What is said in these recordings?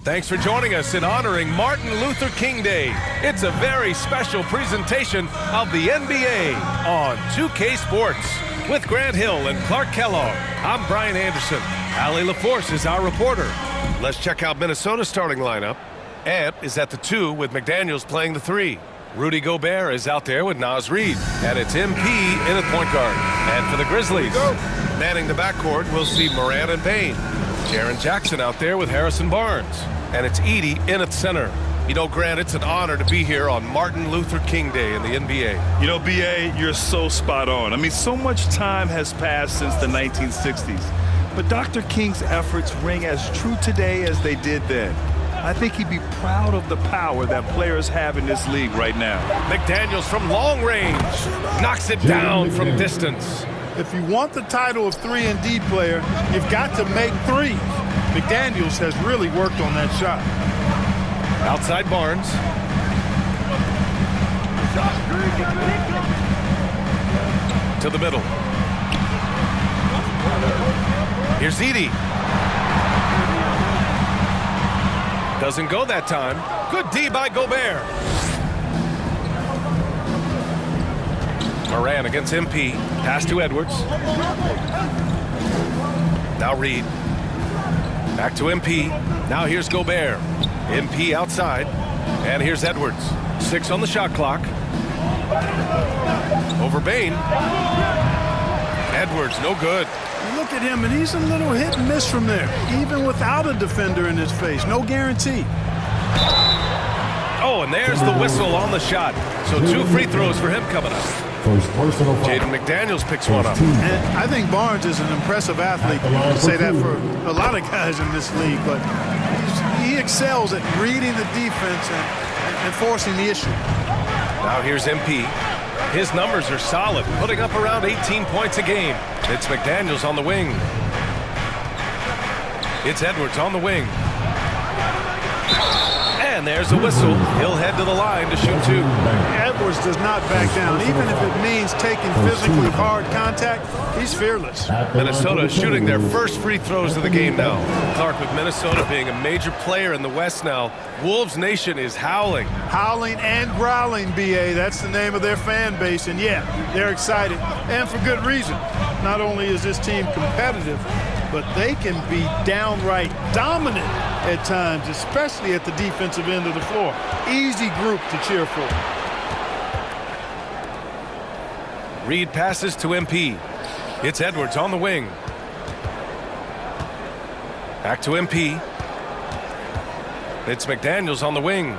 Thanks for joining us in honoring Martin Luther King Day. It's a very special presentation of the NBA on 2K Sports. With Grant Hill and Clark Kellogg, I'm Brian Anderson. Allie LaForce is our reporter. Let's check out Minnesota's starting lineup. Ant is at the 2 with McDaniels playing the 3. Rudy Gobert is out there with Naz Reid. And it's MP in at point guard. And for the Grizzlies, manning the backcourt, we'll see Morant and Bane. Jaren Jackson out there with Harrison Barnes. And it's Edey in at center. You know, Grant, it's an honor to be here on Martin Luther King Day in the NBA. You know, B.A., you're so spot on. I mean, so much time has passed since the 1960s. But Dr. King's efforts ring as true today as they did then. I think he'd be proud of the power that players have in this league right now. McDaniels from long range. Knocks it down from distance. If you want the title of 3-and-D player, you've got to make threes. McDaniels has really worked on that shot. Outside Barnes. To the middle. Here's Edey. Doesn't go that time. Good D by Gobert. Morant against MP. Pass to Edwards. Now Reid. Back to MP. Now here's Gobert. MP outside. And here's Edwards. 6 on the shot clock. Over Bane. Edwards, no good. You look at him, and he's a little hit and miss from there, even without a defender in his face. No guarantee. Oh, and there's the whistle on the shot. So 2 free throws for him coming up. Jaden McDaniels picks one up. And I think Barnes is an impressive athlete. You can say that for a lot of guys in this league, but he excels at reading the defense and forcing the issue. Now here's MP. His numbers are solid, putting up around 18 points a game. It's McDaniels on the wing. It's Edwards on the wing. And there's a whistle. He'll head to the line to shoot 2. Edwards does not back down. Even if it means taking physically hard contact, he's fearless. Minnesota is shooting their first free throws of the game now. Clark, with Minnesota being a major player in the West now, Wolves Nation is howling. Howling and growling, B.A. That's the name of their fan base. And, yeah, they're excited, and for good reason. Not only is this team competitive, but they can be downright dominant at times, especially at the defensive end of the floor. Easy group to cheer for. Reid passes to MP. It's Edwards on the wing. Back to MP. It's McDaniels on the wing.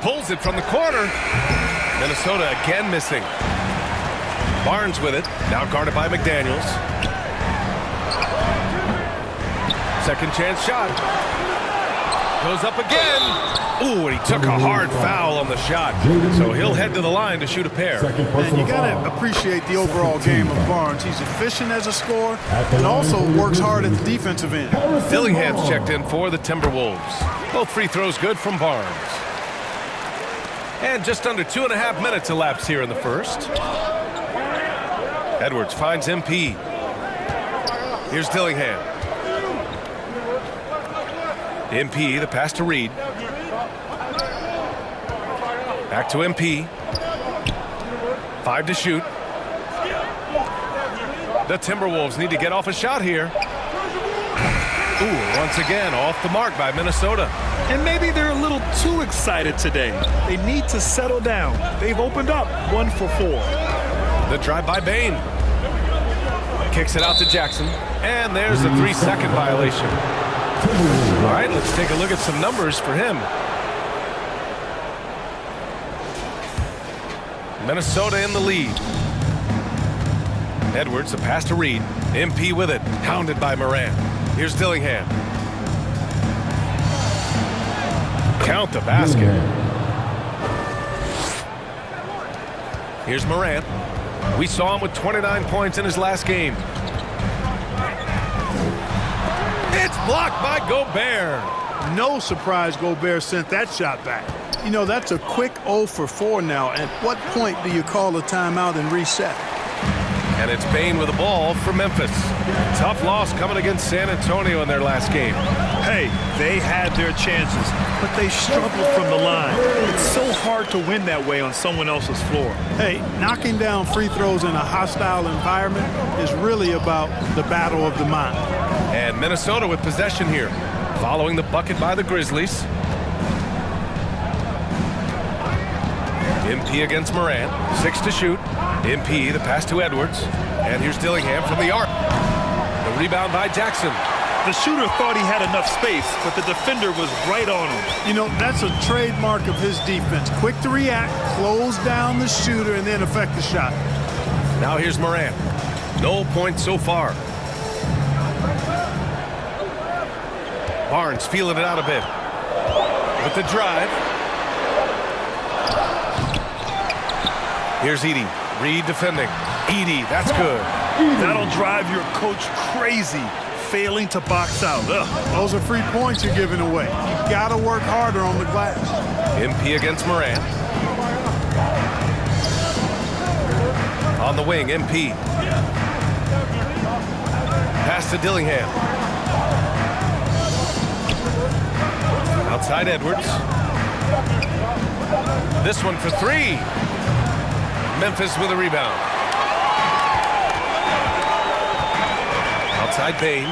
Pulls it from the corner. Minnesota again missing. Barnes with it. Now guarded by McDaniels. Second chance shot. Goes up again. Ooh, and he took a hard foul on the shot. So he'll head to the line to shoot a pair. And you got to appreciate the overall game of Barnes. He's efficient as a scorer and also works hard at the defensive end. Dillingham's checked in for the Timberwolves. Both free throws good from Barnes. And just under 2.5 minutes elapsed here in the first. Edwards finds MP. Here's Dillingham. MP, the pass to Reid. Back to MP. 5 to shoot. The Timberwolves need to get off a shot here. Ooh, once again, off the mark by Minnesota. And maybe they're a little too excited today. They need to settle down. They've opened up 1 for 4. The drive by Bane. Kicks it out to Jackson. And there's a 3-second violation. All right, let's take a look at some numbers for him. Minnesota in the lead. Edwards, a pass to Reid. MP with it, hounded by Morant. Here's Dillingham. Count the basket. Here's Morant. We saw him with 29 points in his last game. It's blocked by Gobert. No surprise Gobert sent that shot back. You know, that's a quick 0 for 4 now. At what point do you call a timeout and reset? And it's Bain with the ball for Memphis. Tough loss coming against San Antonio in their last game. Hey, they had their chances, but they struggled from the line. It's so hard to win that way on someone else's floor. Hey, knocking down free throws in a hostile environment is really about the battle of the mind. And Minnesota with possession here, following the bucket by the Grizzlies. MP against Morant, 6 to shoot. MP, the pass to Edwards. And here's Dillingham from the arc. The rebound by Jackson. The shooter thought he had enough space, but the defender was right on him. You know, that's a trademark of his defense. Quick to react, close down the shooter, and then affect the shot. Now here's Morant. No points so far. Barnes feeling it out a bit. With the drive. Here's Edey. Reed defending. Edey, that's good. That'll drive your coach crazy, failing to box out. Ugh. Those are free points you're giving away. You got to work harder on the glass. MP against Morant. On the wing, MP. Pass to Dillingham. Outside Edwards. This one for 3. Memphis with a rebound. Outside Bain.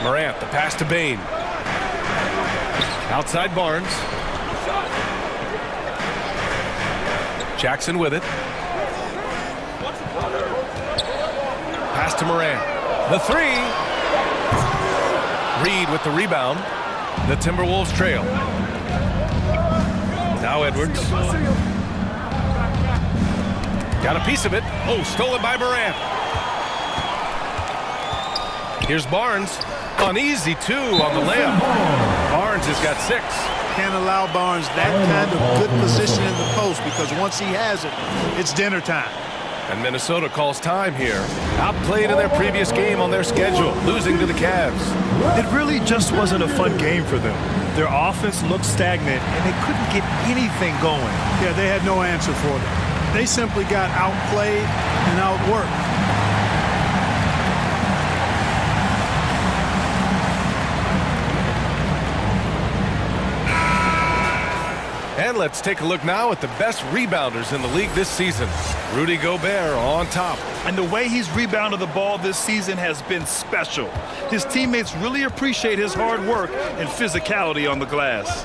Morant, the pass to Bain. Outside Barnes. Jackson with it. Pass to Morant. The 3. Reed with the rebound. The Timberwolves trail. Now Edwards. Got a piece of it. Oh, stolen by Morant. Here's Barnes. Uneasy, 2 on the layup. Barnes has got 6. Can't allow Barnes that kind of good position in the post, because once he has it, it's dinner time. And Minnesota calls time here. Outplayed in their previous game on their schedule, losing to the Cavs. It really just wasn't a fun game for them. Their offense looked stagnant, and they couldn't get anything going. Yeah, they had no answer for them. They simply got outplayed and outworked. And let's take a look now at the best rebounders in the league this season. Rudy Gobert on top. And the way he's rebounded the ball this season has been special. His teammates really appreciate his hard work and physicality on the glass.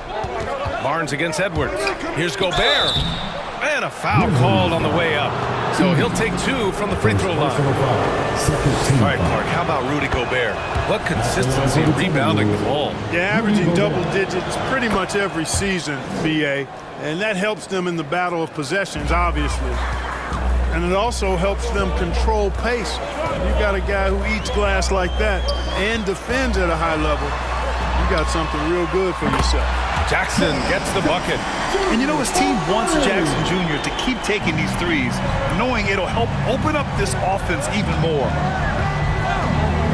Barnes against Edwards. Here's Gobert. And a foul called on the way up. So he'll take 2 from the free throw line. All right, Clark, how about Rudy Gobert? What consistency rebounding the ball. Yeah, averaging double digits pretty much every season, BA. And that helps them in the battle of possessions, obviously. And it also helps them control pace. You got a guy who eats glass like that and defends at a high level. You got something real good for yourself. Jackson gets the bucket. And you know, his team wants Jackson Jr. to keep taking these threes, knowing it'll help open up this offense even more.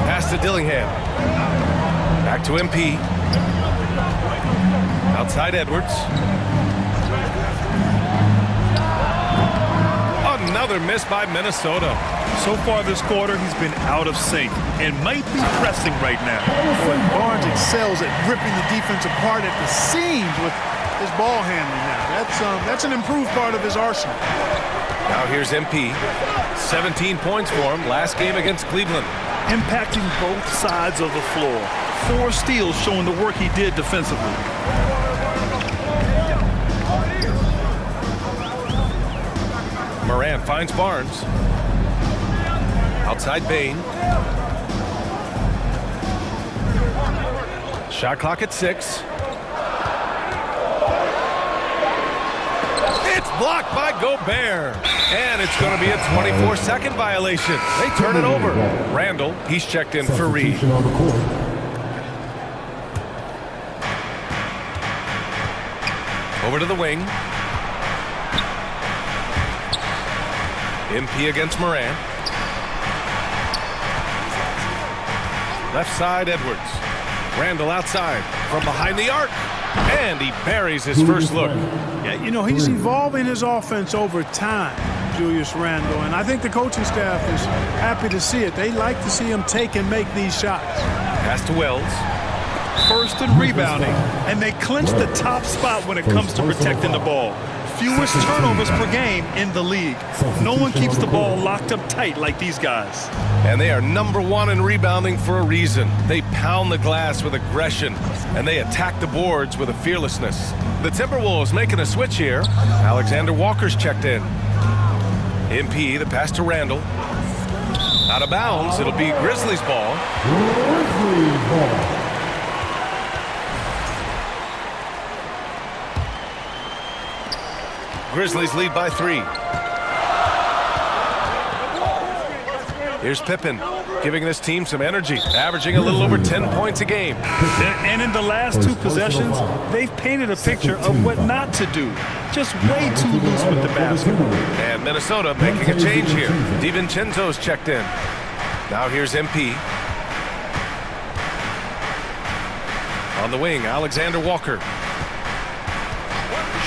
Pass to Dillingham. Back to MP. Outside Edwards. Another miss by Minnesota. So far this quarter, he's been out of sync and might be pressing right now. Boy, Barnes excels at ripping the defense apart at the seams with his ball handling now. That's an improved part of his arsenal. Now here's MP. 17 points for him last game against Cleveland. Impacting both sides of the floor. 4 steals showing the work he did defensively. Morant finds Barnes. Outside Bain. Shot clock at 6. It's blocked by Gobert. And it's going to be a 24-second violation. They turn it over. Randall, he's checked in for Reed. Over to the wing. MP against Morant. Left side, Edwards. Randall outside from behind the arc. And he buries his first look. Yeah, you know, he's evolving his offense over time. Julius Randle, and I think the coaching staff is happy to see it. They like to see him take and make these shots. Pass to Wells. First in rebounding, and they clinch the top spot when it comes to protecting the ball. Fewest turnovers per game in the league. No one keeps the ball locked up tight like these guys. And they are #1 in rebounding for a reason. They pound the glass with aggression, and they attack the boards with a fearlessness. The Timberwolves making a switch here. Alexander Walker's checked in. MP, the pass to Randle. Out of bounds, it'll be Grizzlies ball. Grizzlies lead by 3. Here's Pippen, giving this team some energy, averaging a little over 10 points a game. And in the last 2 possessions, they've painted a picture of what not to do. Just way too loose with the basket. And Minnesota making a change here. DiVincenzo's checked in. Now here's MP. On the wing, Alexander Walker.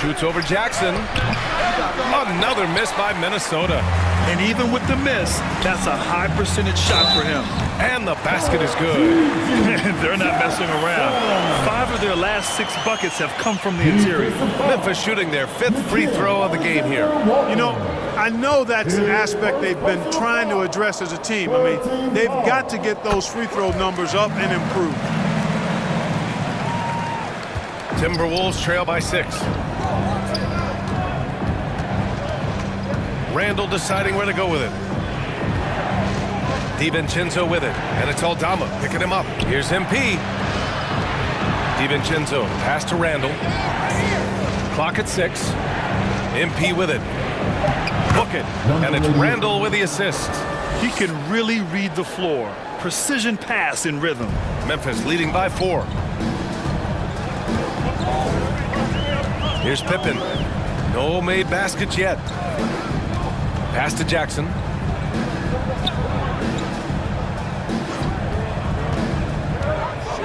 Shoots over Jackson. Another miss by Minnesota. And even with the miss, that's a high percentage shot for him. And the basket is good. They're not messing around. 5 of their last 6 buckets have come from the interior. Memphis shooting their 5th free throw of the game here. You know, I know that's an aspect they've been trying to address as a team. I mean, they've got to get those free throw numbers up and improve. Timberwolves trail by 6. Randle deciding where to go with it. DiVincenzo with it, and it's Aldama picking him up. Here's MP. DiVincenzo, pass to Randle. Clock at 6. MP with it. Book it, and it's Randle with the assist. He can really read the floor. Precision pass in rhythm. Memphis leading by 4. Here's Pippen. No made baskets yet. Pass to Jackson.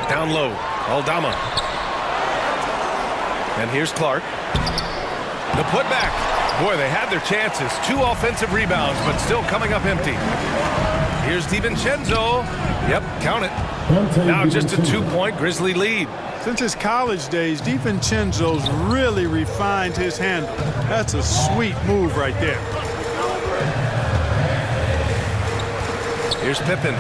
Down low, Aldama. And here's Clark. The putback. Boy, they had their chances. 2 offensive rebounds, but still coming up empty. Here's DiVincenzo. Yep, count it. Now just a 2-point Grizzly lead. Since his college days, DiVincenzo's really refined his handle. That's a sweet move right there. Here's Pippen.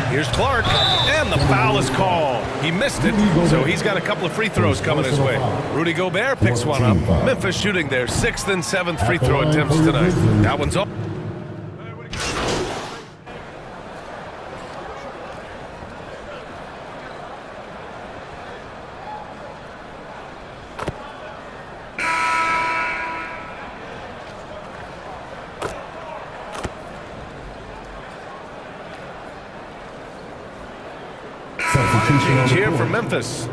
Here's Clark, and the foul is called. He missed it, so he's got a couple of free throws coming his way. Rudy Gobert picks one up. Memphis shooting their 6th and 7th free throw attempts tonight. That one's up. Change here for Memphis.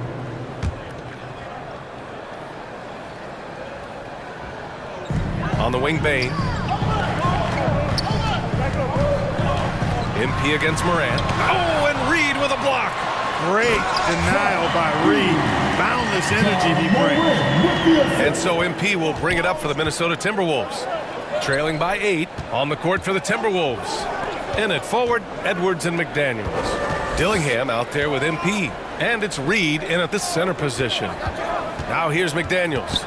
On the wing, Bain. MP against Morant. Oh, and Reed with a block. Great denial by Reed. Boundless energy he brings. And so MP will bring it up for the Minnesota Timberwolves. Trailing by 8 on the court for the Timberwolves. In it forward, Edwards and McDaniels. Dillingham out there with MP. And it's Reed in at the center position. Now here's McDaniels.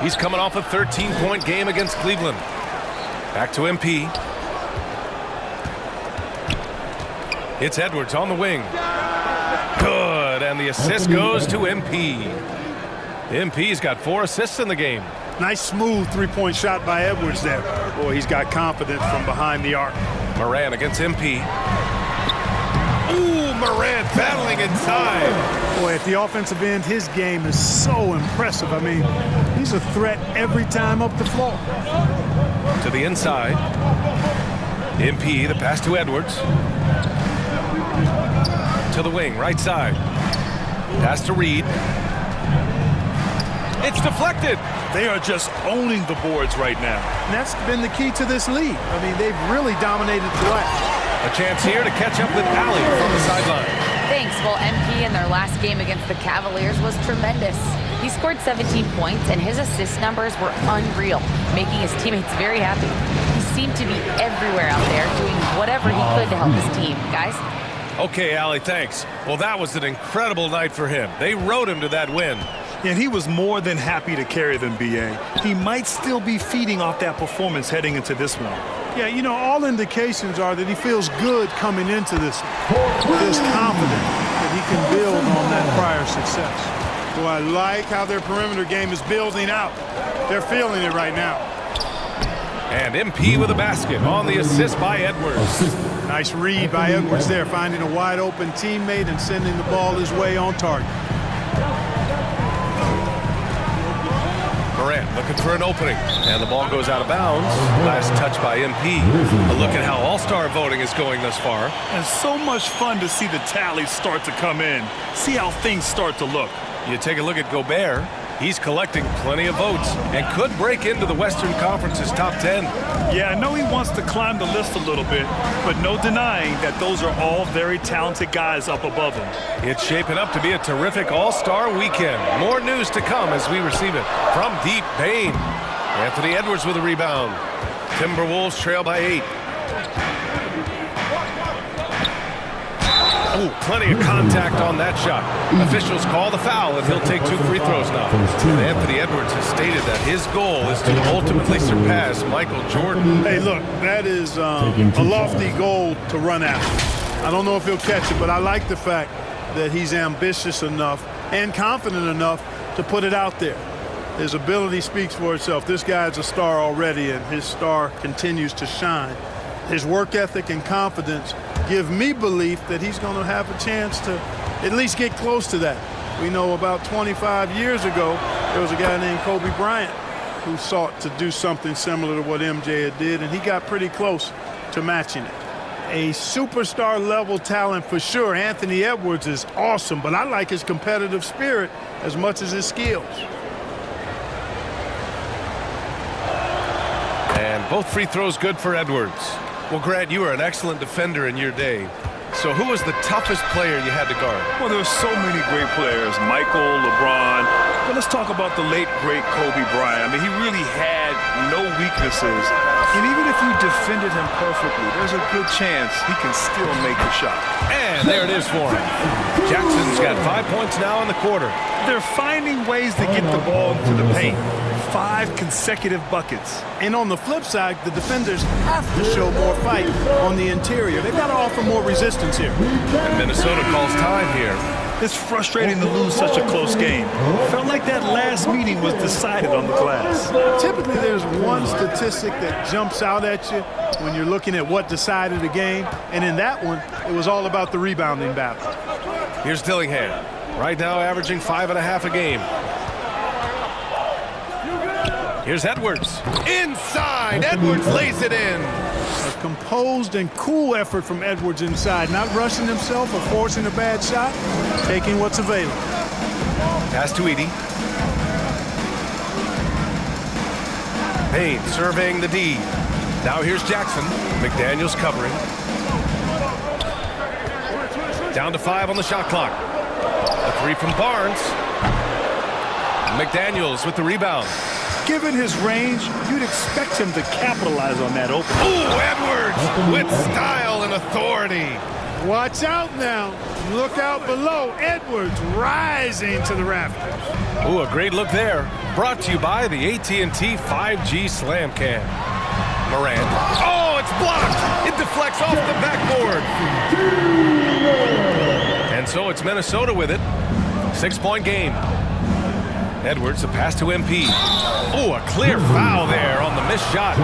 He's coming off a 13-point game against Cleveland. Back to MP. It's Edwards on the wing. Good, and the assist goes to MP. MP's got 4 assists in the game. Nice smooth 3-point shot by Edwards there. Boy, he's got confidence from behind the arc. Morant against MP. Ooh, Morant battling inside. Boy, at the offensive end, his game is so impressive. I mean, he's a threat every time up the floor. To the inside. MP, the pass to Edwards. To the wing, right side. Pass to Reed. It's deflected. They are just owning the boards right now. And that's been the key to this league. I mean, they've really dominated the glass. A chance here to catch up with Allie from the sideline. Thanks. Well, MP in their last game against the Cavaliers was tremendous. He scored 17 points, and his assist numbers were unreal, making his teammates very happy. He seemed to be everywhere out there, doing whatever he could to help his team. Guys? Okay, Allie, thanks. Well, that was an incredible night for him. They rode him to that win. And he was more than happy to carry them, B.A. He might still be feeding off that performance heading into this one. Yeah, you know, all indications are that he feels good coming into this. He feels confident that he can build on that prior success. Well, I like how their perimeter game is building out. They're feeling it right now. And MP with a basket on the assist by Edwards. Nice read by Edwards there, finding a wide open teammate and sending the ball his way on target. Morant looking for an opening, and the ball goes out of bounds. Last touch by MP. A look at how all-star voting is going thus far. And so much fun to see the tallies start to come in. See how things start to look. You take a look at Gobert. He's collecting plenty of votes and could break into the Western Conference's top 10. Yeah, I know he wants to climb the list a little bit, but no denying that those are all very talented guys up above him. It's shaping up to be a terrific all-star weekend. More news to come as we receive it from deep Bain. Anthony Edwards with a rebound. Timberwolves trail by 8. Oh, plenty of contact on that shot. Officials call the foul, and he'll take 2 free throws now. And Anthony Edwards has stated that his goal is to ultimately surpass Michael Jordan. Hey, look, that is a lofty goal to run after. I don't know if he'll catch it, but I like the fact that he's ambitious enough and confident enough to put it out there. His ability speaks for itself. This guy's a star already, and his star continues to shine. His work ethic and confidence give me belief that he's going to have a chance to at least get close to that. We know about 25 years ago, there was a guy named Kobe Bryant who sought to do something similar to what MJ had did, and he got pretty close to matching it. A superstar level talent for sure. Anthony Edwards is awesome, but I like his competitive spirit as much as his skills. And both free throws good for Edwards. Well, Grant, you were an excellent defender in your day. So who was the toughest player you had to guard? Well, there were so many great players, Michael, LeBron. But let's talk about the late, great Kobe Bryant. I mean, he really had no weaknesses. And even if you defended him perfectly, there's a good chance he can still make the shot. And there it is for him. Jackson's got 5 points now in the quarter. They're finding ways to get the ball into the paint. 5 consecutive buckets. And on the flip side, the defenders have to show more fight on the interior. They've got to offer more resistance here. And Minnesota calls time here. It's frustrating to lose such a close game. Felt like that last meeting was decided on the glass. Typically, there's one statistic that jumps out at you when you're looking at what decided a game. And in that one, it was all about the rebounding battle. Here's Dillingham. Right now averaging 5.5 a game. Here's Edwards. Inside. Edwards lays it in. A composed and cool effort from Edwards inside. Not rushing himself or forcing a bad shot. Taking what's available. Pass to Edey. Payne surveying the D. Now here's Jackson. McDaniels covering. Down to 5 on the shot clock. A 3 from Barnes. McDaniels with the rebound. Given his range, you'd expect him to capitalize on that opening. Ooh, Edwards with style and authority. Watch out now. Look out below. Edwards rising to the rafters. Ooh, a great look there. Brought to you by the AT&T 5G Slam Cam. Morant. Oh, it's blocked. It deflects off the backboard. And so it's Minnesota with it. 6-point game. Edwards, a pass to MP. Oh, a clear foul there on the missed shot.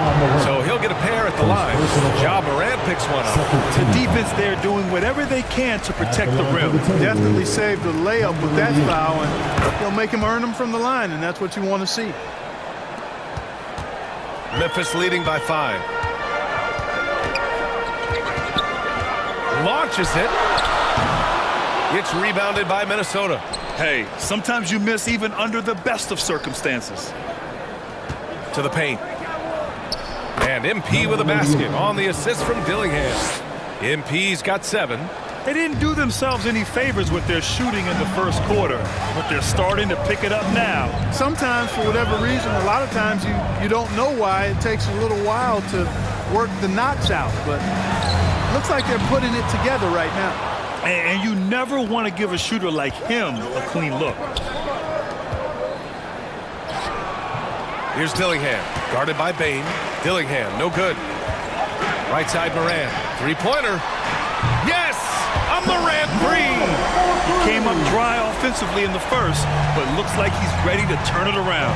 So he'll get a pair at the line. Ja Morant picks one up. The defense there doing whatever they can to protect the rim. Definitely saved the layup with that foul, and he'll make him earn them from the line, and that's what you want to see. Memphis leading by 5. Launches it. It's rebounded by Minnesota. Hey, sometimes you miss even under the best of circumstances. To the paint. And MP with a basket on the assist from Dillingham. MP's got 7. They didn't do themselves any favors with their shooting in the first quarter, but they're starting to pick it up now. Sometimes, for whatever reason, a lot of times you don't know why. It takes a little while to work the knots out, but looks like they're putting it together right now. And you never want to give a shooter like him a clean look. Here's Dillingham, guarded by Bain. Dillingham, no good. Right side, Moran. Three-pointer. Yes! A Moran three! He came up dry offensively in the first, but looks like he's ready to turn it around.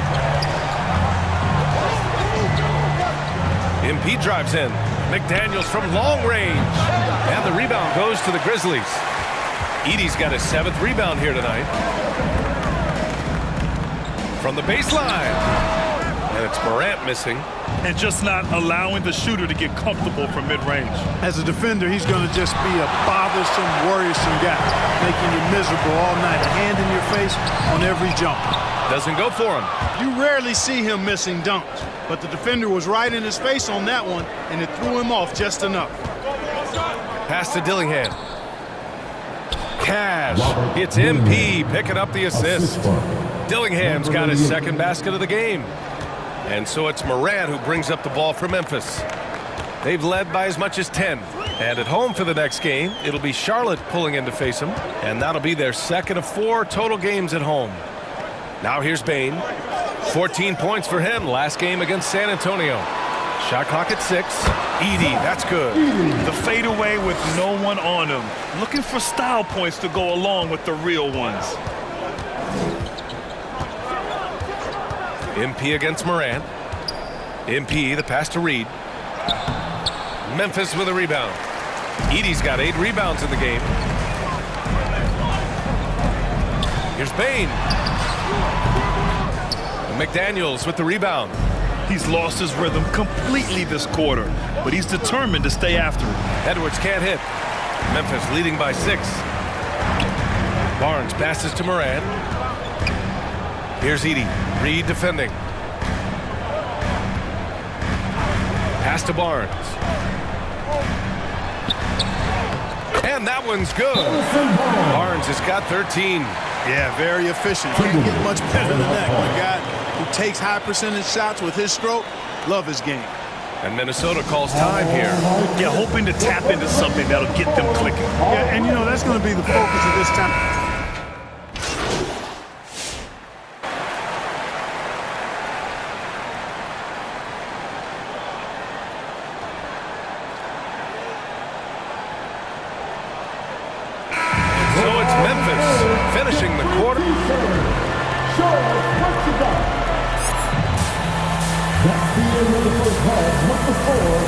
MP drives in. McDaniels from long range. And the rebound goes to the Grizzlies. Edey's got his 7th rebound here tonight. From the baseline. And it's Morant missing. And just not allowing the shooter to get comfortable from mid-range. As a defender, he's going to just be a bothersome, worrisome guy, making you miserable all night, a hand in your face on every jump. Doesn't go for him. You rarely see him missing dunks, but the defender was right in his face on that one, and it threw him off just enough. Pass to Dillingham. Cash. It's MP picking up the assist. Dillingham's got his 2nd basket of the game. And so it's Moran who brings up the ball for Memphis. They've led by as much as 10. And at home for the next game, it'll be Charlotte pulling in to face them. And that'll be their 2nd of 4 total games at home. Now here's Bain. 14 points for him last game against San Antonio. Shot clock at 6. Edey, that's good. The fadeaway with no one on him. Looking for style points to go along with the real ones. MP against Moran. MP, the pass to Reed. Memphis with a rebound. Edey's got 8 rebounds in the game. Here's Bain. McDaniels with the rebound. He's lost his rhythm completely this quarter, but he's determined to stay after it. Edwards can't hit. Memphis leading by 6. Barnes passes to Moran. Here's Edey. Reed defending. Pass to Barnes. And that one's good. Barnes has got 13. Yeah, very efficient. Can't get much better than that. One guy who takes high percentage shots with his stroke. Love his game. And Minnesota calls time here. Yeah, hoping to tap into something that'll get them clicking. Yeah, and you know, that's going to be the focus of this time. So it's Memphis finishing the quarter. That's the end of the first half. With the score,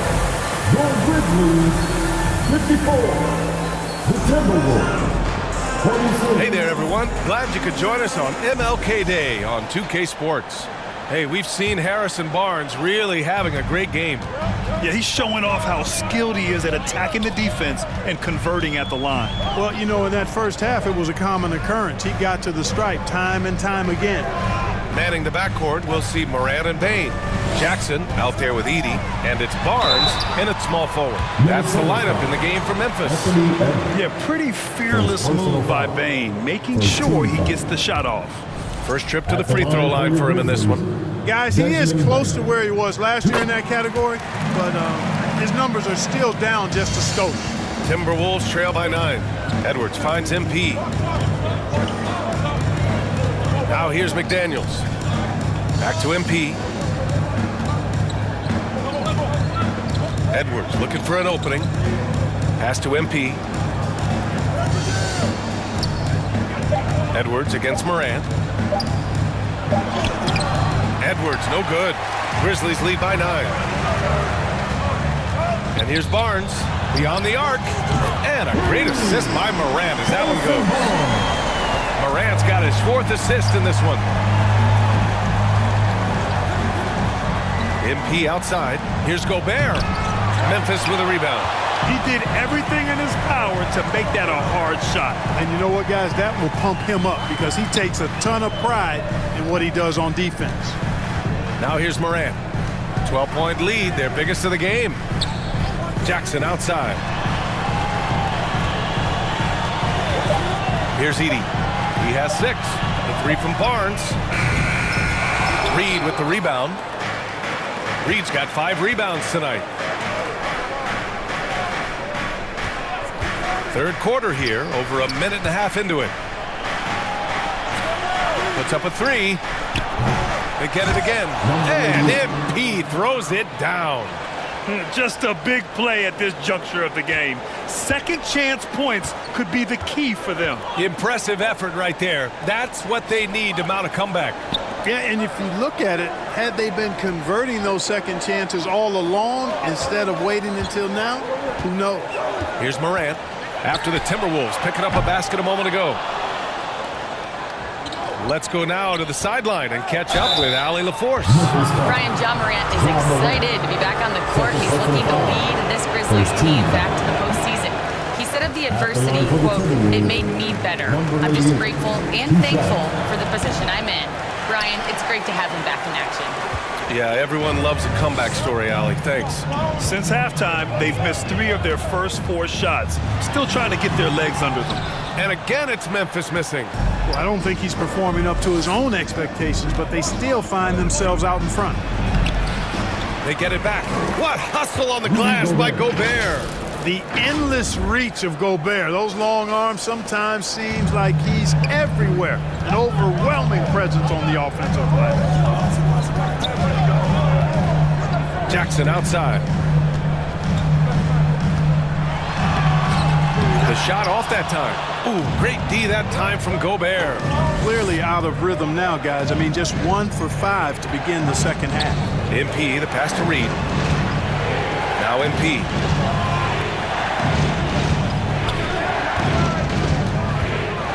your Grizzlies 54, the Timberwolves 46. Hey there, everyone. Glad you could join us on MLK Day on 2K Sports. Hey, we've seen Harrison Barnes really having a great game. Yeah, he's showing off how skilled he is at attacking the defense and converting at the line. Well, you know, in that first half, it was a common occurrence. He got to the stripe time and time again. Manning the backcourt, we'll see Moran and Bain. Jackson out there with Edey, and it's Barnes and it's small forward. That's the lineup in the game for Memphis. Yeah, pretty fearless move by Bain, making sure he gets the shot off. First trip to the free throw line for him in this one. Guys, he is close to where he was last year in that category, but his numbers are still down just a skosh. Timberwolves trail by 9. Edwards finds MP. Now here's McDaniels. Back to MP. Edwards looking for an opening. Pass to MP. Edwards against Moran. Edwards, no good. Grizzlies lead by 9. And here's Barnes, beyond the arc. And a great assist by Moran as that one goes. Moran's got his 4th assist in this one. MP outside. Here's Gobert. Memphis with a rebound. He did everything in his power to make that a hard shot. And you know what, guys? That will pump him up because he takes a ton of pride in what he does on defense. Now here's Moran. 12-point lead, their biggest of the game. Jackson outside. Here's Edey. He has 6. The 3 from Barnes. Reed with the rebound. Reed's got 5 rebounds tonight. Third quarter here, over a minute and a half into it. Puts up a 3. They get it again. And MP throws it down. Just a big play at this juncture of the game. Second chance points could be the key for them. Impressive effort right there. That's what they need to mount a comeback. Yeah, and if you look at it, had they been converting those second chances all along instead of waiting until now, who knows? Here's Morant after the Timberwolves picking up a basket a moment ago. Let's go now to the sideline and catch up with Allie LaForce. Brian, John Morant is excited to be back on the court. He's looking to lead this Grizzlies team back to the postseason. He said of the adversity, quote, "It made me better. I'm just grateful and thankful for the position I'm in." Brian, it's great to have him back in action. Yeah, everyone loves a comeback story, Allie. Thanks. Since halftime, they've missed 3 of their first 4 shots. Still trying to get their legs under them. And again, it's Memphis missing. Well, I don't think he's performing up to his own expectations, but they still find themselves out in front. They get it back. What hustle on the glass by Gobert. The endless reach of Gobert. Those long arms sometimes seems like he's everywhere. An overwhelming presence on the offensive glass. Jackson outside. The shot off that time. Ooh, great D that time from Gobert. Clearly out of rhythm now, guys. I mean, just 1 for 5 to begin the second half. MP, the pass to Reed. Now MP.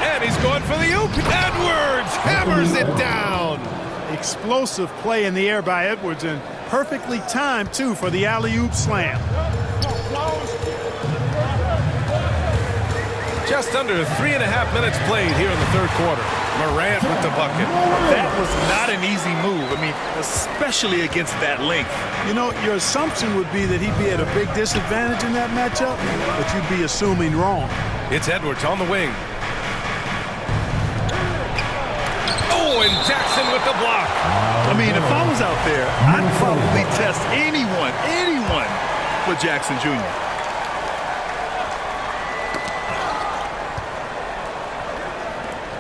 And he's going for the oop. Edwards hammers it down. Explosive play in the air by Edwards, and perfectly timed, too, for the alley-oop slam. Just under 3.5 minutes played here in the third quarter. Morant with the bucket. That was not an easy move. I mean, especially against that length. You know, your assumption would be that he'd be at a big disadvantage in that matchup, but you'd be assuming wrong. It's Edwards on the wing. Oh, and Jackson with the block. I mean, if I was out there, I'd probably test anyone for Jackson Jr.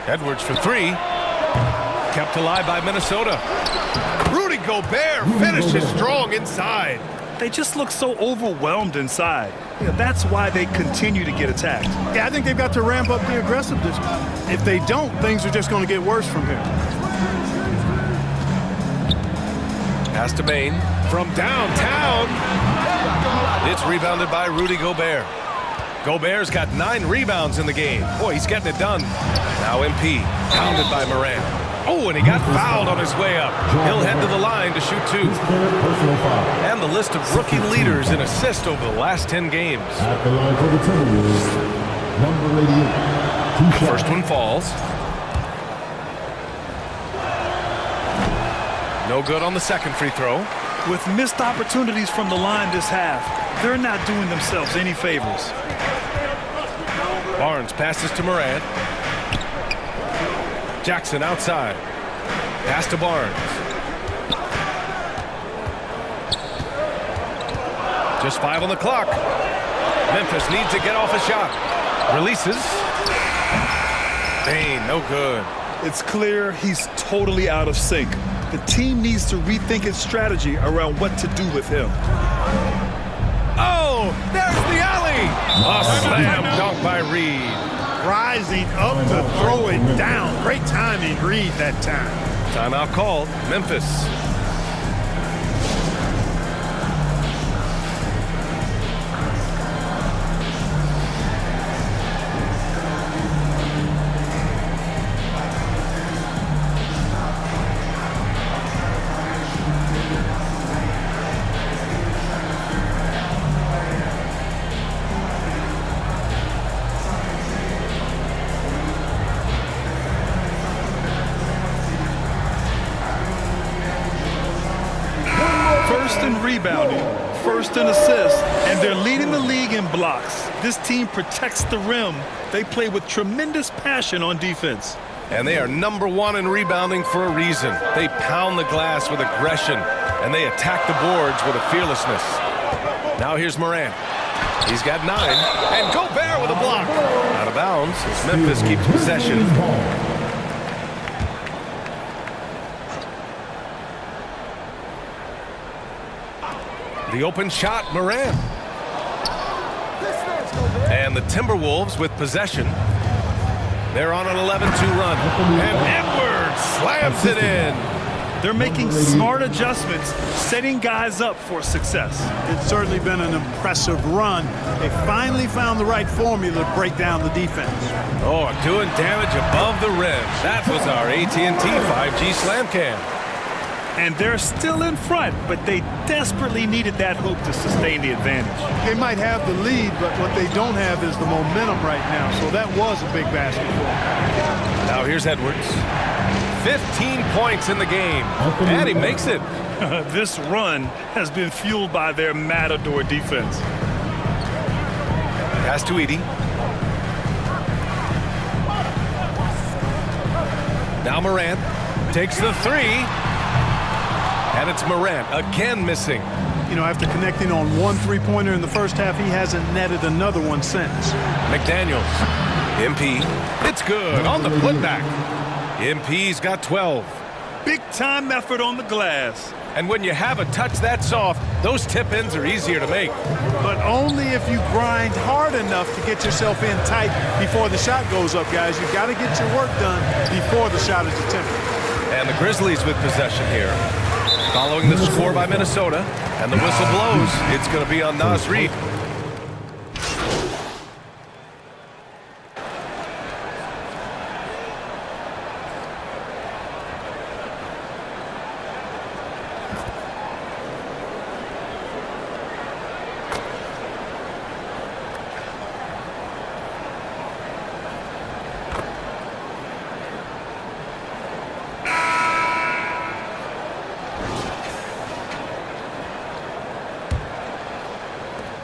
Edwards for 3. Kept alive by Minnesota. Rudy Gobert finishes strong inside. They just look so overwhelmed inside. Yeah, that's why they continue to get attacked. Yeah, I think they've got to ramp up the aggressiveness. If they don't, things are just going to get worse from here. Pass to Bain from downtown. It's rebounded by Rudy Gobert. Gobert's got 9 rebounds in the game. Boy, he's getting it done. Now MP, pounded by Morant. Oh, and he got fouled on his way up. He'll head to the line to shoot 2. And the list of rookie leaders in assists over the last 10 games. At the line for the Timberwolves, number 88. First one falls. No good on the second free throw. With missed opportunities from the line this half, they're not doing themselves any favors. Barnes passes to Morant. Jackson outside. Pass to Barnes. Just 5 on the clock. Memphis needs to get off a shot. Releases. Bain, no good. It's clear he's totally out of sync. The team needs to rethink its strategy around what to do with him. Oh, there's the alley. A slam dunk by Reed. Rising up to throw it down. Great timing, Reed, that time. Timeout called. Memphis. First in rebounding first in assists, and they're leading the league in blocks. This team protects the rim. They play with tremendous passion on defense. And they are #1 in rebounding for a reason. They pound the glass with aggression, and they attack the boards with a fearlessness. Now here's Morant. He's got 9, and Gobert with a block. Out of bounds as Memphis keeps possession. The open shot, Morant. And the Timberwolves with possession. They're on an 11-2 run. And Edwards slams it in. They're making smart adjustments, setting guys up for success. It's certainly been an impressive run. They finally found the right formula to break down the defense. Oh, doing damage above the rim. That was our AT&T 5G Slam Cam. And they're still in front, but they desperately needed that hoop to sustain the advantage. They might have the lead, but what they don't have is the momentum right now. So that was a big basket for them. Now here's Edwards. 15 points in the game, and he makes it. This run has been fueled by their Matador defense. Pass to Edey. Now Morant takes the 3. And it's Morant again missing. You know, after connecting on 1 3-pointer in the first half, he hasn't netted another one since. McDaniels. MP. It's good on the putback. MP's got 12. Big-time effort on the glass. And when you have a touch that soft, those tip-ins are easier to make. But only if you grind hard enough to get yourself in tight before the shot goes up, guys. You've got to get your work done before the shot is attempted. And the Grizzlies with possession here. Following the score by Minnesota, and the whistle blows. It's going to be on Naz Reid.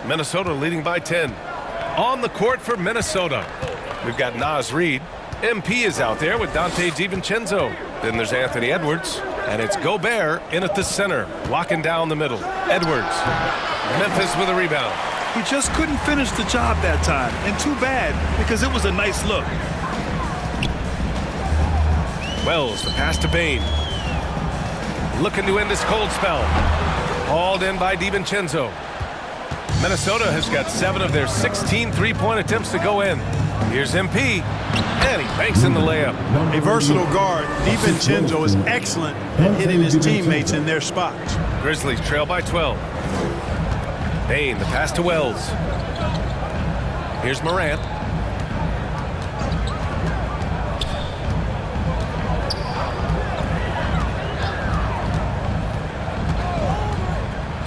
Minnesota leading by 10. On the court for Minnesota, we've got Naz Reid. MP is out there with Dante DiVincenzo. Then there's Anthony Edwards, and it's Gobert in at the center, locking down the middle. Edwards. Memphis with a rebound. He just couldn't finish the job that time, and too bad, because it was a nice look. Wells, the pass to Bain. Looking to end this cold spell. Hauled in by DiVincenzo. Minnesota has got 7 of their 16 three-point attempts to go in. Here's MP, and he banks in the layup. A versatile guard, DiVincenzo is excellent at hitting his teammates in their spots. Grizzlies trail by 12. Bain, the pass to Wells. Here's Morant.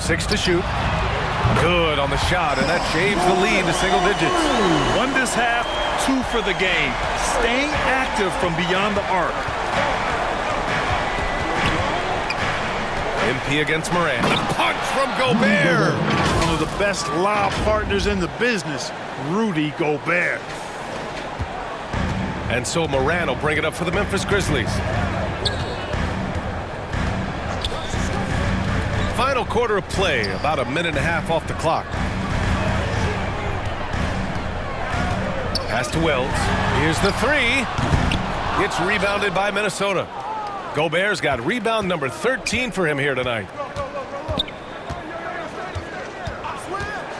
Six to shoot. Good on the shot, and that shaves the lead to single digits. 1 this half, 2 for the game. Staying active from beyond the arc. MP against Morant. A punch from Gobert. One of the best lob partners in the business, Rudy Gobert. And so Morant will bring it up for the Memphis Grizzlies. Final quarter of play, about a minute and a half off the clock. Pass to Wells. Here's the 3. It's rebounded by Minnesota. Gobert's got rebound number 13 for him here tonight.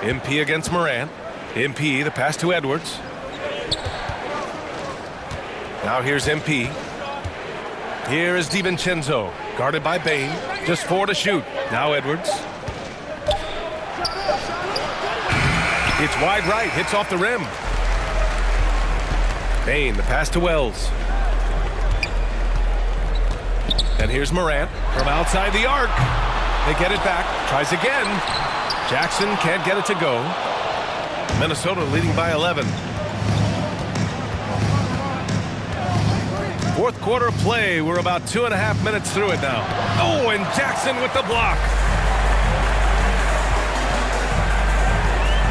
MP against Morant. MP, the pass to Edwards. Now here's MP. Here is DiVincenzo, guarded by Bain. Just 4 to shoot. Now Edwards. It's wide right, hits off the rim. Bain, the pass to Wells. And here's Morant from outside the arc. They get it back, tries again. Jackson can't get it to go. Minnesota leading by 11. Fourth quarter of play. We're about 2.5 minutes through it now. Oh, and Jackson with the block.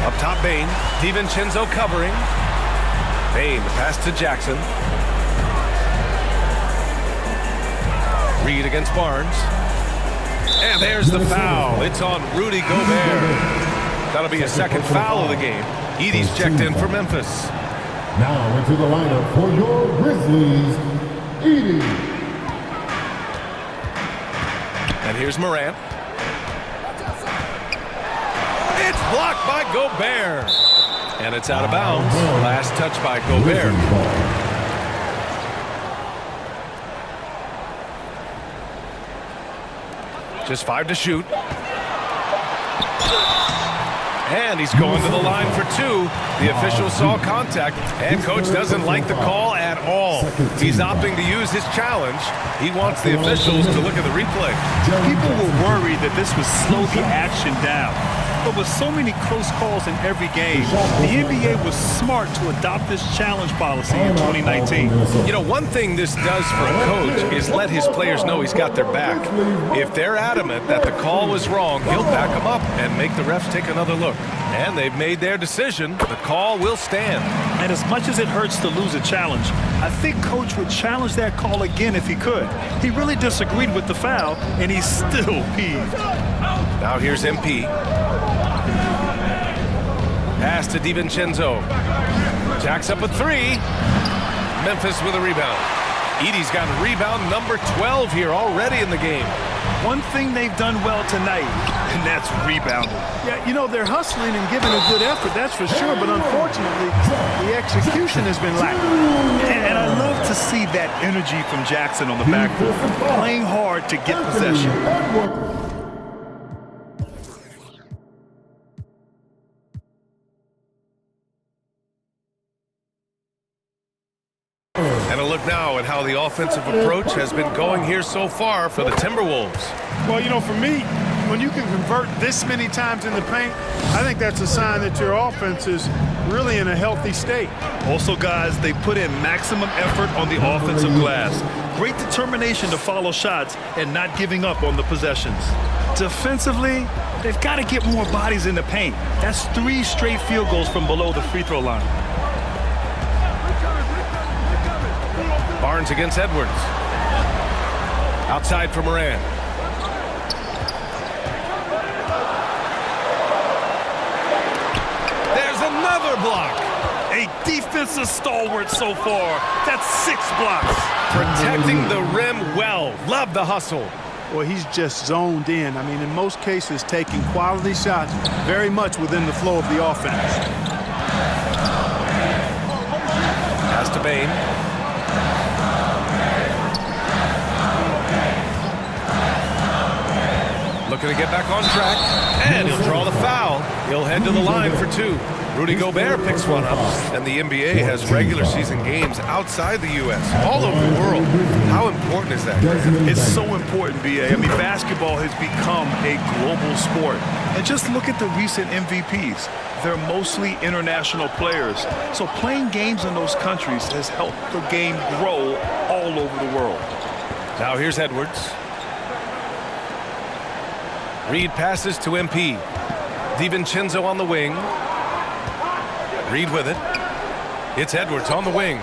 Up top, Bain. DiVincenzo covering. Bain, the pass to Jackson. Reed against Barnes. And there's the foul. It's on Rudy Gobert. That'll be his second foul of the game. Edey's checked in for Memphis. Now into the lineup for your Grizzlies, Edey. And here's Morant. It's blocked by Gobert. And it's out of bounds. Last touch by Gobert. Just 5 to shoot. And he's going to the line for 2. The official saw contact, and coach doesn't like the call at all. He's opting to use his challenge. He wants the officials to look at the replay. People were worried that this would slow the action down. But with so many close calls in every game, the NBA was smart to adopt this challenge policy in 2019. You know, one thing this does for a coach is let his players know he's got their back. If they're adamant that the call was wrong, he'll back them up and make the refs take another look. And they've made their decision. The call will stand. And as much as it hurts to lose a challenge, I think coach would challenge that call again if he could. He really disagreed with the foul, and he's still peeved. Now here's MP. Pass to DiVincenzo. Jacks up a 3. Memphis with a rebound. Edey's got rebound number 12 here already in the game. One thing they've done well tonight, and that's rebounding. Yeah, you know, they're hustling and giving a good effort, that's for sure, but unfortunately, the execution has been lacking. And I love to see that energy from Jackson on the backboard, playing hard to get possession. And a look now at how the offensive approach has been going here so far for the Timberwolves. Well, you know, for me, when you can convert this many times in the paint, I think that's a sign that your offense is really in a healthy state. Also, guys, they put in maximum effort on the offensive glass. Great determination to follow shots and not giving up on the possessions. Defensively, they've got to get more bodies in the paint. That's 3 straight field goals from below the free throw line. Barnes against Edwards. Outside for Morant. There's another block. A defensive stalwart so far. That's 6 blocks. Protecting the rim well. Love the hustle. Well, he's just zoned in. I mean, in most cases, taking quality shots very much within the flow of the offense. Pass to Bain. Looking to get back on track, and he'll draw the foul. He'll head to the line for 2. Rudy Gobert picks one up, and the NBA has regular season games outside the U.S., all over the world. How important is that? It's so important, B.A. I mean, basketball has become a global sport. And just look at the recent MVPs. They're mostly international players. So playing games in those countries has helped the game grow all over the world. Now here's Edwards. Reed passes to MP. DiVincenzo on the wing. Reed with it. It's Edwards on the wing.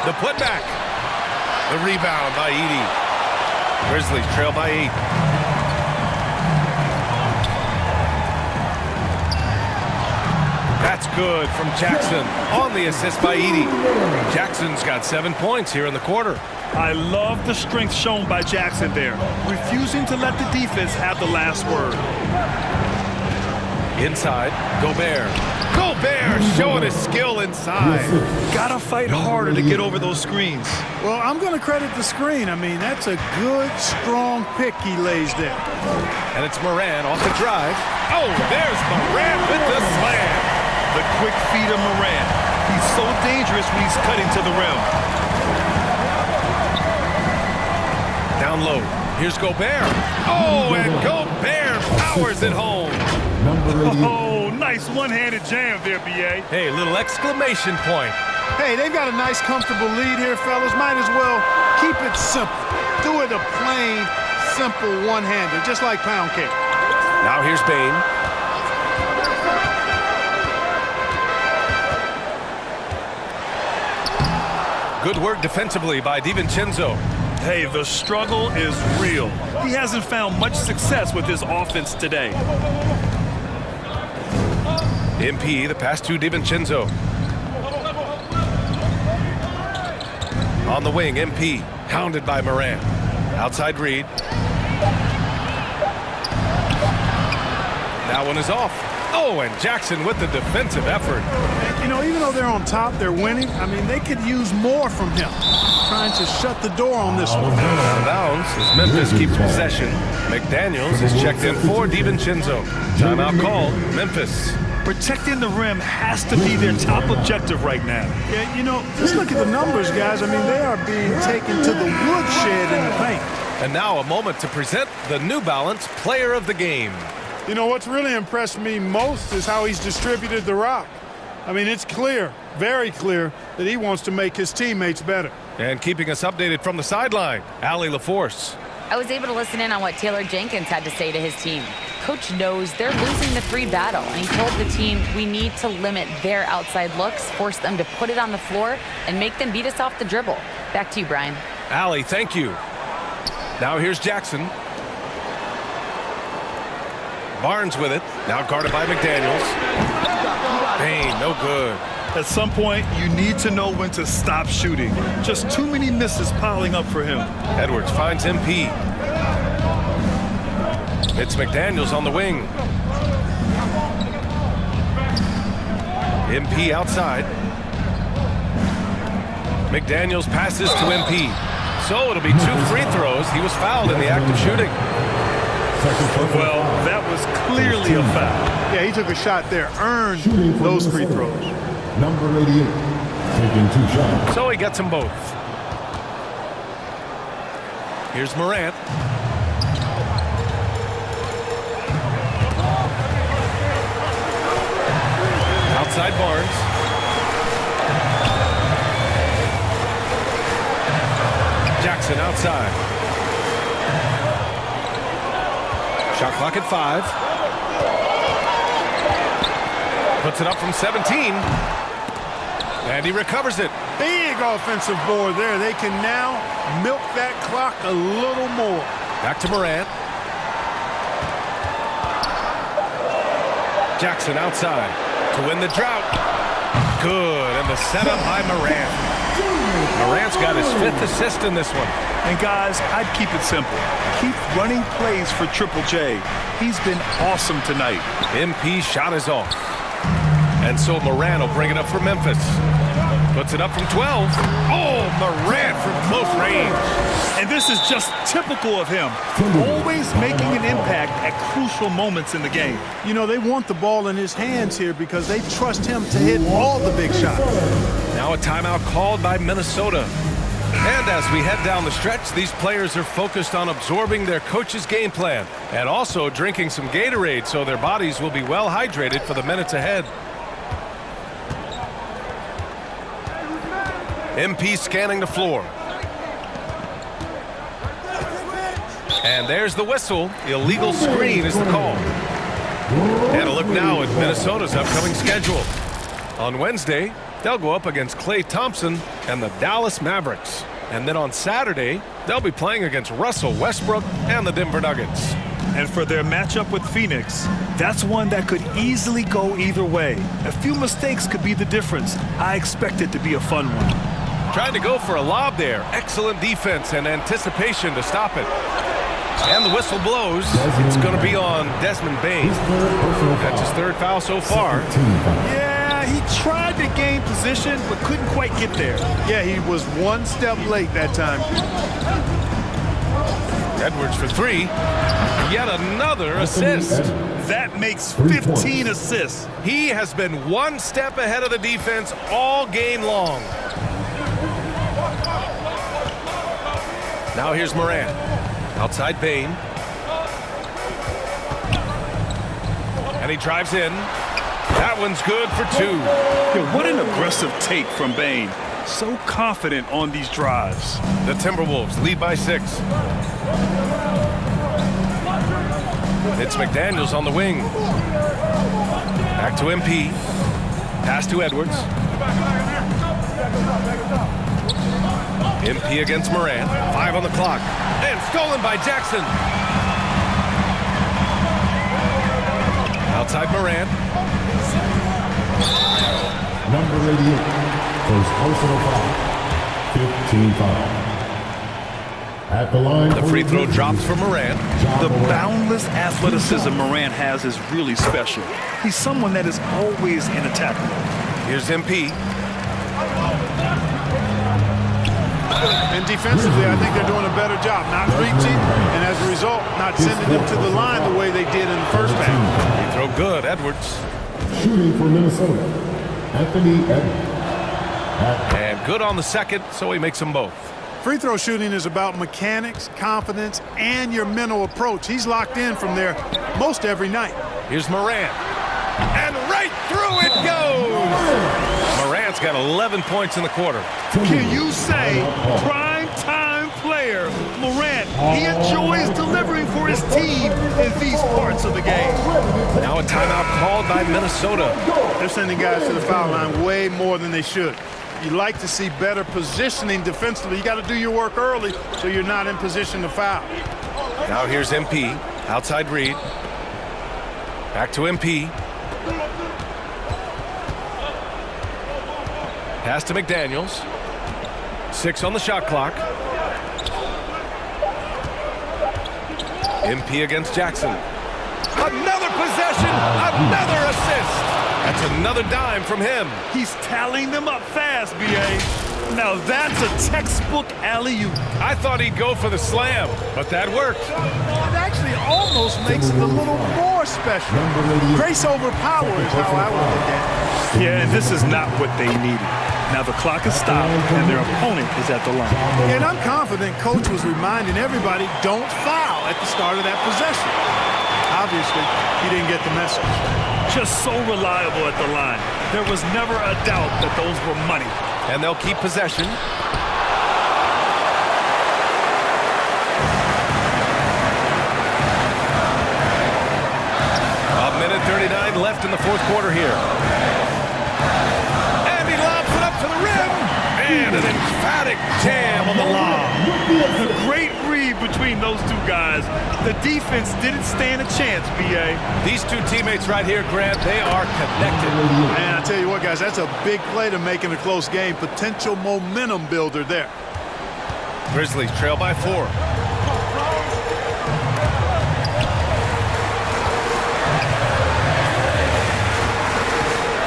The putback. The rebound by Edey. Grizzlies trail by 8. That's good from Jackson on the assist by Edey. Jackson's got 7 points here in the quarter. I love the strength shown by Jackson there, refusing to let the defense have the last word. Inside, Gobert. Gobert showing his skill inside. Gotta fight harder to get over those screens. Well, I'm going to credit the screen. I mean, that's a good, strong pick he lays there. And it's Morant off the drive. Oh, there's Morant with the slam. The quick feet of Morant. He's so dangerous when he's cutting to the rim. Down low. Here's Gobert. Oh, and Gobert powers it home. Oh, nice one-handed jam there, B.A. Hey, little exclamation point. Hey, they've got a nice, comfortable lead here, fellas. Might as well keep it simple. Do it a plain, simple one-hander, just like pound cake. Now here's Bain. Good work defensively by DiVincenzo. Hey, the struggle is real. He hasn't found much success with his offense today. MP, the pass to DiVincenzo. On the wing, MP, hounded by Moran. Outside Reed. That one is off. Oh, and Jackson with the defensive effort. You know, even though they're on top, they're winning. I mean, they could use more from him. Trying to shut the door on this one. Out of bounds as Memphis keeps possession. McDaniels is checked in for DiVincenzo. Timeout called, Memphis. Protecting the rim has to be their top objective right now. Yeah, you know, just look at the numbers, guys. I mean, they are being taken to the woodshed in the paint. And now a moment to present the New Balance Player of the Game. You know, what's really impressed me most is how he's distributed the rock. I mean, it's clear, very clear, that he wants to make his teammates better. And keeping us updated from the sideline, Allie LaForce. I was able to listen in on what Taylor Jenkins had to say to his team. Coach knows they're losing the 3 battle, and he told the team we need to limit their outside looks, force them to put it on the floor, and make them beat us off the dribble. Back to you, Brian. Allie, thank you. Now here's Jackson. Barnes with it, now guarded by McDaniels. Bain, no good. At some point, you need to know when to stop shooting. Just too many misses piling up for him. Edwards finds MP. It's McDaniels on the wing. MP outside. McDaniels passes to MP. So it'll be 2 free throws. He was fouled in the act of shooting. Well, that was clearly a foul. Yeah, he took a shot there, earned those free throws. Number 88, taking 2 shots. So he gets them both. Here's Morant. Outside Barnes. Jackson outside. Shot clock at 5. Puts it up from 17. And he recovers it. Big offensive board there. They can now milk that clock a little more. Back to Morant. Jackson outside to win the drought. Good, and the setup by Morant. Morant's got his 5th assist in this one. And guys, I'd keep it simple. Keep running plays for Triple J. He's been awesome tonight. MP shot is off. And so Morant will bring it up for Memphis. Puts it up from 12. Oh, Morant from close range. And this is just typical of him. Always making an impact at crucial moments in the game. You know, they want the ball in his hands here because they trust him to hit all the big shots. Now a timeout called by Minnesota. And as we head down the stretch, these players are focused on absorbing their coach's game plan and also drinking some Gatorade so their bodies will be well hydrated for the minutes ahead. MP scanning the floor. And there's the whistle. Illegal screen is the call. And a look now at Minnesota's upcoming schedule. On Wednesday, they'll go up against Klay Thompson and the Dallas Mavericks. And then on Saturday, they'll be playing against Russell Westbrook and the Denver Nuggets. And for their matchup with Phoenix, that's one that could easily go either way. A few mistakes could be the difference. I expect it to be a fun one. Trying to go for a lob there. Excellent defense and anticipation to stop it. And the whistle blows. It's going to be on Desmond Bain. That's his 3rd foul so far. Yeah, he tried to gain position, but couldn't quite get there. Yeah, he was 1 step late that time. Edwards for 3. Yet another assist. That makes 15 assists. He has been 1 step ahead of the defense all game long. Now here's Morant. Outside Bain. And he drives in. That one's good for 2. Yeah, what an aggressive take from Bain. So confident on these drives. The Timberwolves lead by 6. It's McDaniels on the wing. Back to MP. Pass to Edwards. MP against Morant. 5 on the clock. And stolen by Jackson. Outside Morant. Number 88, first personal foul, 15 foul. At the line, The free throw drops for Morant. The boundless athleticism Morant has is really special. He's someone that is always in attack mode. Here's MP. And defensively, I think they're doing a better job not reaching, and as a result, not sending them to the line the way they did in the first half. Free throw good. Edwards. shooting for Minnesota, Anthony Edwards. And good on the second, so he makes them both. Free throw shooting is about mechanics, confidence, and your mental approach. He's locked in from there most every night. Here's Morant. And right through it goes! Morant's got 11 points in the quarter. Can you say prime time player Morant? He enjoys delivering for his team in these parts of the game. Now a timeout called by Minnesota. They're sending guys to the foul line way more than they should. You like to see better positioning defensively. You got to do your work early so you're not in position to foul. Now here's MP. Outside Reed. Back to MP. Pass to McDaniels. 6 on the shot clock. MP against Jackson. Another possession, another assist. That's another dime from him. He's tallying them up fast, B.A. Now that's a textbook alley-oop. I thought he'd go for the slam, but that worked. It actually almost makes it a little more special. Grace over power is how I would look at it. Yeah, and this is not what they needed. Now the clock is stopped, and their opponent is at the line. And I'm confident Coach was reminding everybody, don't foul at the start of that possession. Obviously, he didn't get the message. Just so reliable at the line. There was never a doubt that those were money. And they'll keep possession. A minute 39 left in the fourth quarter here. And he lobs it up to the rim. And an emphatic jam on the lob. A great read between those two guys. The defense didn't stand a chance, B.A. These two teammates right here, Grant, they are connected. Man, I tell you what, guys, that's a big play to make in a close game. Potential momentum builder there. Grizzlies trail by 4.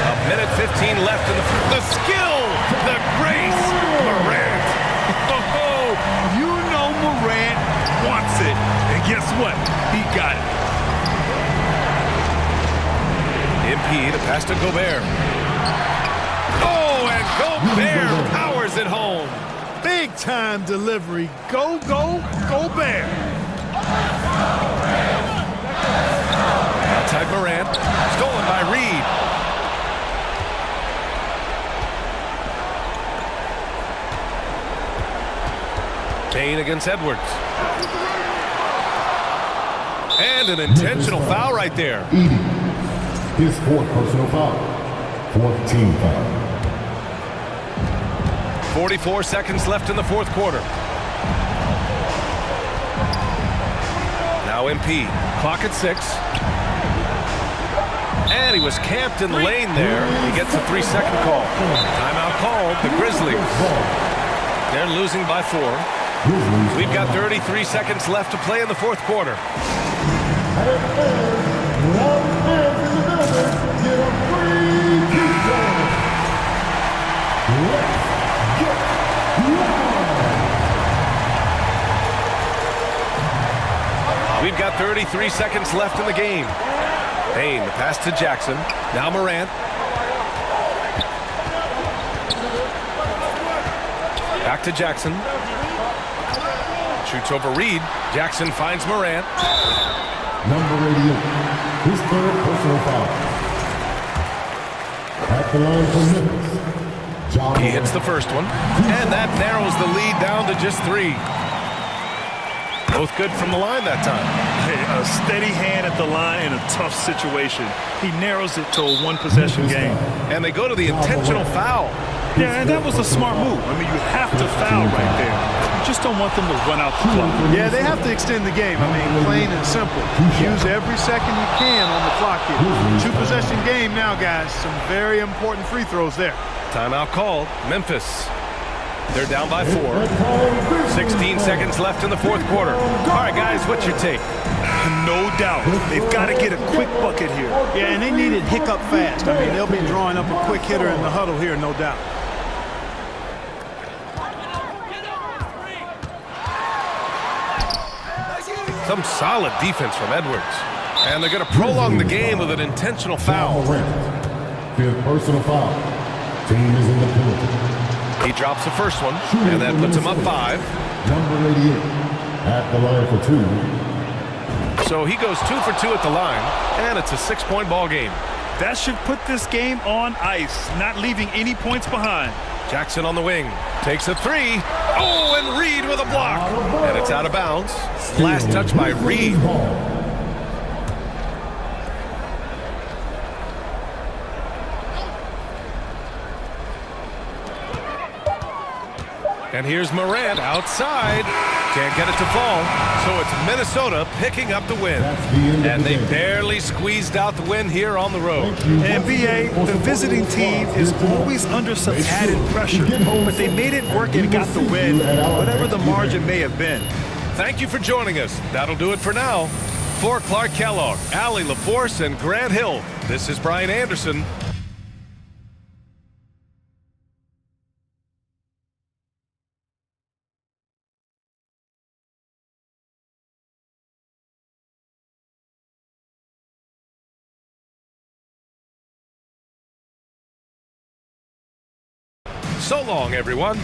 A minute 15 left in the skill, the grace, Morant. Oh, you know Morant wants it. And guess what? He got it. MP, the pass to Gobert. Oh, and Gobert powers it home. Big time delivery. Go, Gobert. Outside Morant, stolen by Reed. Kane against Edwards. And an intentional foul right there. Edie, his fourth personal foul, 14 foul. 44 seconds left in the fourth quarter. Now MP, clock at 6. And he was camped in the lane there. He gets a 3-second call. Timeout called, the Grizzlies. They're losing by 4. We've got 33 seconds left to play in the fourth quarter. We've got 33 seconds left in the game. Payne, the pass to Jackson. Now Morant. Back to Jackson. Shoots over Reed. Jackson finds Morant. Number 88, his third personal foul. At the line for Memphis, John. He hits the first one. And that narrows the lead down to just 3. Both good from the line that time. Hey, a steady hand at the line in a tough situation. He narrows it to a one-possession game. And they go to the intentional foul. Yeah, and that was a smart move. I mean, you have to foul right there. You just don't want them to run out the clock. Yeah, they have to extend the game. I mean, plain and simple. Use every second you can on the clock here. Two-possession game now, guys. Some very important free throws there. Timeout called. Memphis. They're down by 4. 16 seconds left in the fourth quarter. All right, guys, what's your take? No doubt. They've got to get a quick bucket here. Yeah, and they need it hiccup fast. I mean, they'll be drawing up a quick hitter in the huddle here, no doubt. Some solid defense from Edwards. And they're going to prolong the game with an intentional foul. Fifth personal foul. Team is in the penalty. He drops the first one, and that puts him up 5. Number 88 at the line for 2. So he goes 2 for 2 at the line, and it's a 6-point ball game. That should put this game on ice, not leaving any points behind. Jackson on the wing, takes a 3. Oh, and Reed with a block. And it's out of bounds. Last touch by Reed. And here's Morant outside. Can't get it to fall. So it's Minnesota picking up the win. And they barely squeezed out the win here on the road. And BA, the visiting team is always under some added pressure. But they made it work and got the win, whatever the margin may have been. Thank you for joining us. That'll do it for now. For Clark Kellogg, Allie LaForce, and Grant Hill, this is Brian Anderson. So long, everyone.